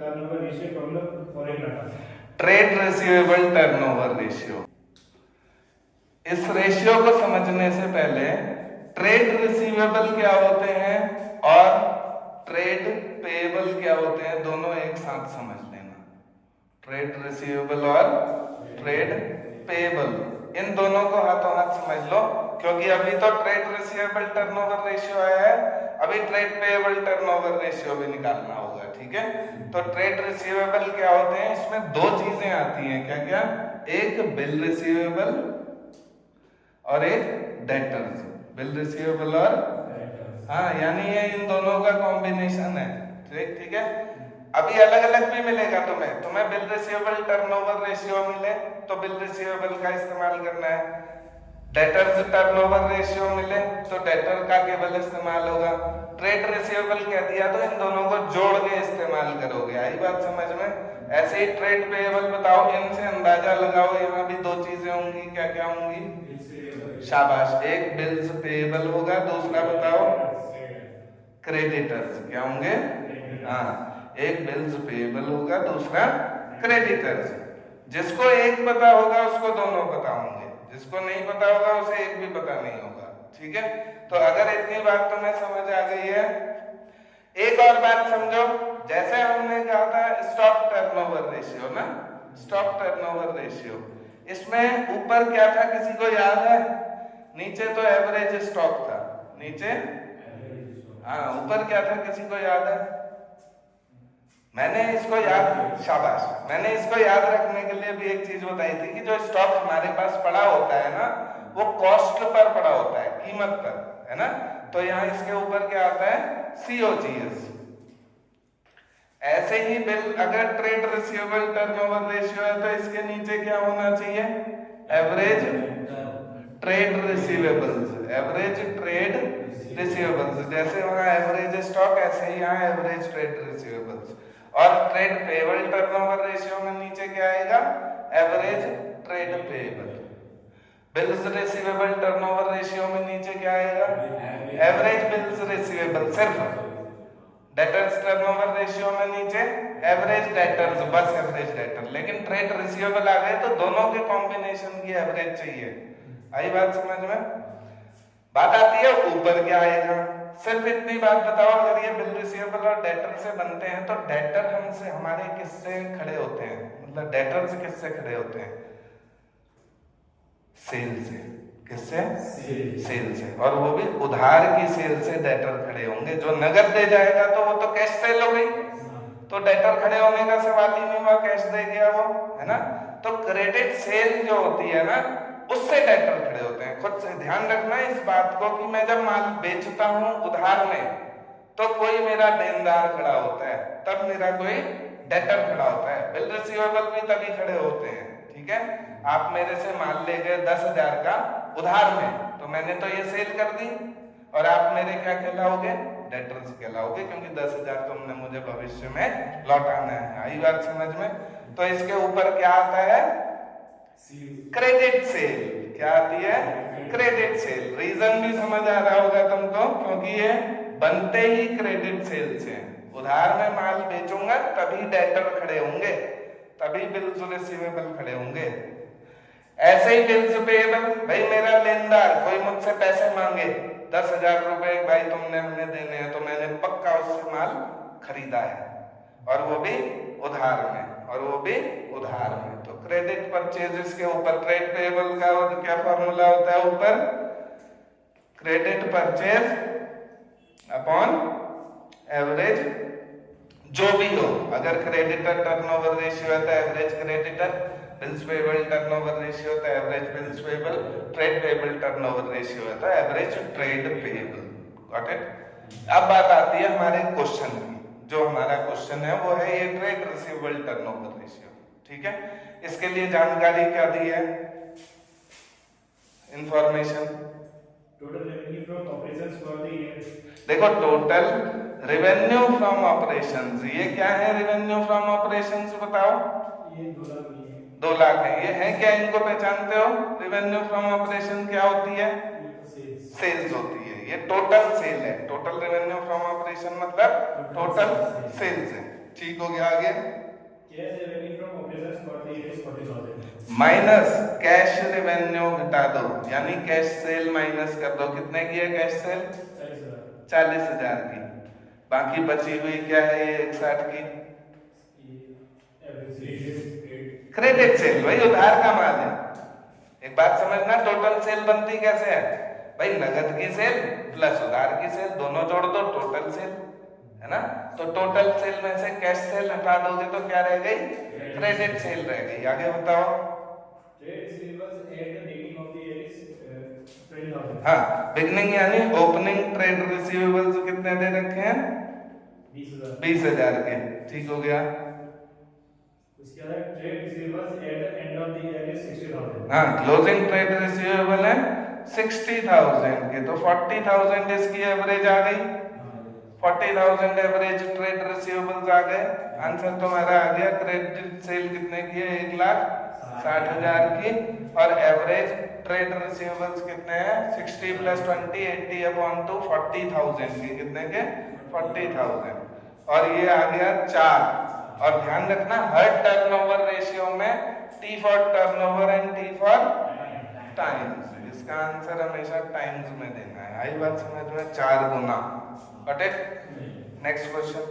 turnover ratio from the foreign data. Trade receivable turnover ratio. इस ratio को समझने से पहले ट्रेड रिसीवेबल क्या होते हैं और ट्रेड पेएबल क्या होते हैं दोनों एक साथ समझ लेना। ट्रेड रिसीवेबल और ट्रेड पेएबल इन दोनों को हाथों हाथ समझ लो, क्योंकि अभी तो ट्रेड रिसीवेबल टर्नओवर रेशियो आया है, अभी ट्रेड पेएबल टर्नओवर रेशियो भी निकालना होगा। ठीक है, तो ट्रेड रिसीवेबल क्या होते हैं, इसमें दो चीजें आती हैं। क्या क्या? एक बिल रिसीवेबल और एक डेटर्स। बिल रिसीवेबल और हाँ, यानी ये इन दोनों का कॉम्बिनेशन है। ठीक है, अभी अलग अलग भी मिलेगा तुम्हें बिल रिसीवेबल टर्नओवर रेशियो मिले तो बिल रिसीवेबल का इस्तेमाल करना है, डेटर्स टर्नओवर रेशियो मिले तो डेटर का केवल इस्तेमाल होगा। ट्रेड रिसीवेबल कह दिया तो इन दोनों को जोड़ के इस्तेमाल करोगे। आई बात समझ में? ऐसे ही ट्रेड पेएबल बताओ, इनसे अंदाजा लगाओ, यहाँ भी दो चीजें होंगी। क्या क्या होंगी? शाबाश, एक बिल्स पेएबल होगा, दूसरा बताओ क्रेडिटर्स। क्या होंगे? हाँ, एक बिल्स पेएबल होगा, दूसरा क्रेडिटर्स। जिसको एक पता होगा उसको दोनों पता होंगे, जिसको नहीं पता होगा उसे एक भी पता नहीं होगा। ठीक है, तो अगर इतनी बात तुम्हें समझ आ गई है, एक और बात समझो। जैसे हमने कहा था स्टॉक टर्नओवर रेशियो ना, स्टॉक टर्नओवर रेशियो, इसमें ऊपर क्या था किसी को याद है? नीचे तो एवरेज स्टॉक था, नीचे हाँ, ऊपर क्या था किसी को याद है? मैंने इसको याद रखने के लिए भी एक चीज बताई थी कि जो स्टॉक हमारे पास पड़ा होता है ना, वो कॉस्ट पर पड़ा होता है, कीमत पर, है ना। तो यहाँ इसके ऊपर क्या आता है? COGS। ऐसे ही बिल, अगर ट्रेड रिसीवेबल टर्नओवर रेशियो है तो इसके नीचे क्या होना चाहिए? Average trade receivables. Average trade receivables, जैसे वहां एवरेज स्टॉक ऐसे ही यहाँ एवरेज ट्रेड रिसीवेबल्स। और ट्रेड पेएबल टर्नओवर रेशियो में नीचे क्या आएगा? Average trade payable. Bills receivable turnover ratio में नीचे क्या आएगा? एवरेज बिल्स रिसीवेबल सिर्फ। डेटर्स टर्नओवर रेशियो में नीचे एवरेज डेटर्स, बस एवरेज डेटर। लेकिन ट्रेड रिसीवेबल आ गए तो दोनों के कॉम्बिनेशन की एवरेज चाहिए। आई बात समझ में? बात आती है ऊपर क्या आएगा। सिर्फ इतनी बात बताओ, अगर ये बिल रिसीवेबल और डेटर से बनते हैं तो डेटर हमसे हमारे किससे खड़े होते हैं, मतलब डेटर्स किससे खड़े होते हैं? सेल से। किससे? सेल से। और वो भी उधार की सेल से डेटर खड़े होंगे। जो नगद दे जाएगा तो वो तो कैश सेल हो गई, तो डेटर खड़े होने का सवाल ही नहीं हुआ, कैश दे गया वो, है ना। तो क्रेडिट सेल जो होती है ना, उससे डेटर खड़े होते हैं। खुद से ध्यान रखना इस बात को कि मैं जब माल बेचता हूं उधार में तो कोई मेरा देनदार खड़ा होता है, तब मेरा कोई डेटर खड़ा होता है। बिल रिसीवेबल भी तभी खड़े होते हैं। ठीक है, आप मेरे से माल ले गए 10,000 का उधार में, तो मैंने तो ये सेल कर दी और आप मेरे क्या कहलाओगे? डेटर्स कहलाओगे, क्योंकि 10,000 तुमने मुझे भविष्य में लौटाना है। आई बात समझ में? तो इसके ऊपर क्या आता है? Credit sale. क्या आती है? Credit sale. रीजन भी समझ आ रहा होगा तुमको, क्योंकि ये बनते ही क्रेडिट सेल से। उधार में माल बेचूंगा तभी डेटर खड़े होंगे, तभी बिल्स रिसीवेबल खड़े होंगे। ऐसे ही बिल्स पेएबल, भाई मेरा लेनदार कोई मुझसे पैसे मांगे 10,000 रुपए, भाई तुमने हमें देने हैं, तो मैंने पक्का उससे माल खरीदा है, और वो भी उधार में, तो क्रेडिट परचेज के ऊपर ट्रेड पेएबल का क्या फॉर्मूला होता है? ऊपर क्रेडिट परचेज अपॉन एवरेज जो भी हो। अगर क्रेडिटर टर्नओवर रेशियो है तो average creditor, bills payable turnover ratio है तो average bills payable, trade payable turnover ratio है तो average trade payable. Got it? अब बात आती है हमारे क्वेश्चन की। जो हमारा क्वेश्चन है वो है ये ट्रेड रिसीवेबल टर्नओवर रेशियो। ठीक है, इसके लिए जानकारी क्या दी है? Information, total revenue from operations for the year. देखो, टोटल रेवेन्यू फ्रॉम ऑपरेशंस, ये क्या है? रेवेन्यू फ्रॉम ऑपरेशंस बताओ। ये 2 लाख है। 2 लाख है। ये है क्या? इनको पहचानते हो? रेवेन्यू फ्रॉम ऑपरेशन क्या होती है? सेल्स होती है। ये टोटल सेल है। टोटल रेवेन्यू फ्रॉम ऑपरेशन मतलब टोटल सेल्स है। ठीक हो गया। आगे Cash revenue from operations for the year is 40,000. Minus cash revenue घटा दो, यानी कैश सेल माइनस कर दो। कितने की है कैश सेल? 40,000. 40,000 की। बाकी बची हुई क्या है ये 61 की? क्रेडिट सेल, भाई उधार का माल है। एक बात समझना, टोटल सेल बनती कैसे है भाई? नगद की सेल प्लस उधार की सेल, दोनों जोड़ दो टोटल सेल, है ना। तो टोटल सेल में से कैश सेल हटा दोगे तो क्या रह गई? क्रेडिट सेल रह गई। आगे बताओ। Trade receivables at the beginning of the year is 20,000. हाँ, बिगनिंग यानी ओपनिंग ट्रेड रिसीवेबल्स कितने दे रखे हैं? 20,000. 20,000 के। ठीक हो गया। उसके बाद trade receivables at the end of the year is 60,000. हाँ, क्लोजिंग ट्रेड रिसीवेबल है 60,000 के, तो 40,000 इसकी एवरेज आ गई। 40,000 एवरेज ट्रेड रिसीवेबल्स आ गए। आंसर तुम्हारा आ गया। क्रेडिट सेल कितने की है? 1,60,000 की। और एवरेज ट्रेड रिसीवेबल्स कितने हैं? 60 + 20 80 अपॉन 2 40,000 की। कितने के? 40,000। और ये आ गया 4। और ध्यान रखना हर टर्नओवर रेशियो में T for turnover and T for times. इसका आंसर हमेशा टाइम्स में देना है। आई बात समझ में? 4 गुना। Next question.